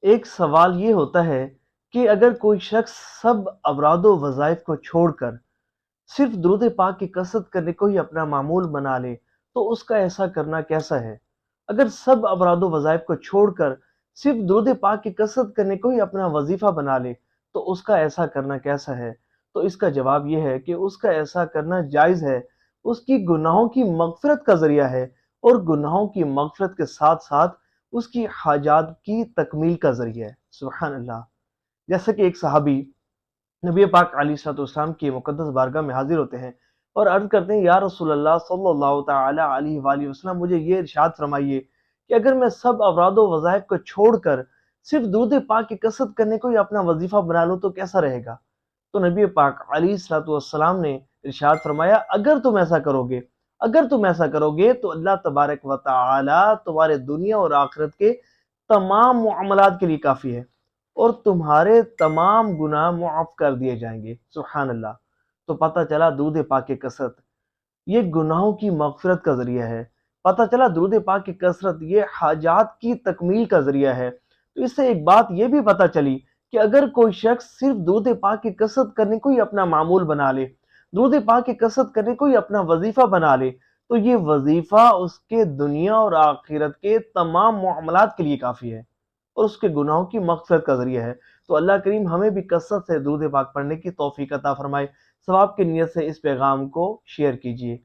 ایک سوال یہ ہوتا ہے کہ اگر کوئی شخص سب اوراد و وظائف کو چھوڑ کر صرف درود پاک کی کثرت کرنے کو ہی اپنا معمول بنا لے تو اس کا ایسا کرنا کیسا ہے؟ اگر سب اوراد و وظائف کو چھوڑ کر صرف درود پاک کی کثرت کرنے کو ہی اپنا وظیفہ بنا لے تو اس کا ایسا کرنا کیسا ہے؟ تو اس کا جواب یہ ہے کہ اس کا ایسا کرنا جائز ہے، اس کی گناہوں کی مغفرت کا ذریعہ ہے، اور گناہوں کی مغفرت کے ساتھ ساتھ اس کی حاجات کی تکمیل کا ذریعہ ہے۔ سبحان اللہ۔ جیسا کہ ایک صحابی نبی پاک علیہ الصلوۃ والسلام کی مقدس بارگاہ میں حاضر ہوتے ہیں اور عرض کرتے ہیں، یا رسول اللہ صلی اللہ تعالی علیہ وآلہ وسلم، مجھے یہ ارشاد فرمائیے کہ اگر میں سب اوراد و وظائف کو چھوڑ کر صرف درود پاک کی کثرت کرنے کو ہی اپنا وظیفہ بنا لوں تو کیسا رہے گا؟ تو نبی پاک علیہ الصلوۃ والسلام نے ارشاد فرمایا، اگر تم ایسا کرو گے تو اللہ تبارک و تعالی تمہارے دنیا اور آخرت کے تمام معاملات کے لیے کافی ہے، اور تمہارے تمام گناہ معاف کر دیے جائیں گے۔ سبحان اللہ۔ تو پتہ چلا درود پاک کی کثرت یہ گناہوں کی مغفرت کا ذریعہ ہے، پتہ چلا درود پاک کی کثرت یہ حاجات کی تکمیل کا ذریعہ ہے۔ تو اس سے ایک بات یہ بھی پتہ چلی کہ اگر کوئی شخص صرف درود پاک کی کثرت کرنے کو ہی اپنا معمول بنا لے، درود پاک کی کثرت کرنے کو ہی اپنا وظیفہ بنا لے، تو یہ وظیفہ اس کے دنیا اور آخرت کے تمام معاملات کے لیے کافی ہے، اور اس کے گناہوں کی مغفرت کا ذریعہ ہے۔ تو اللہ کریم ہمیں بھی کثرت سے درود پاک پڑھنے کی توفیق عطا فرمائے۔ ثواب کی نیت سے اس پیغام کو شیئر کیجیے۔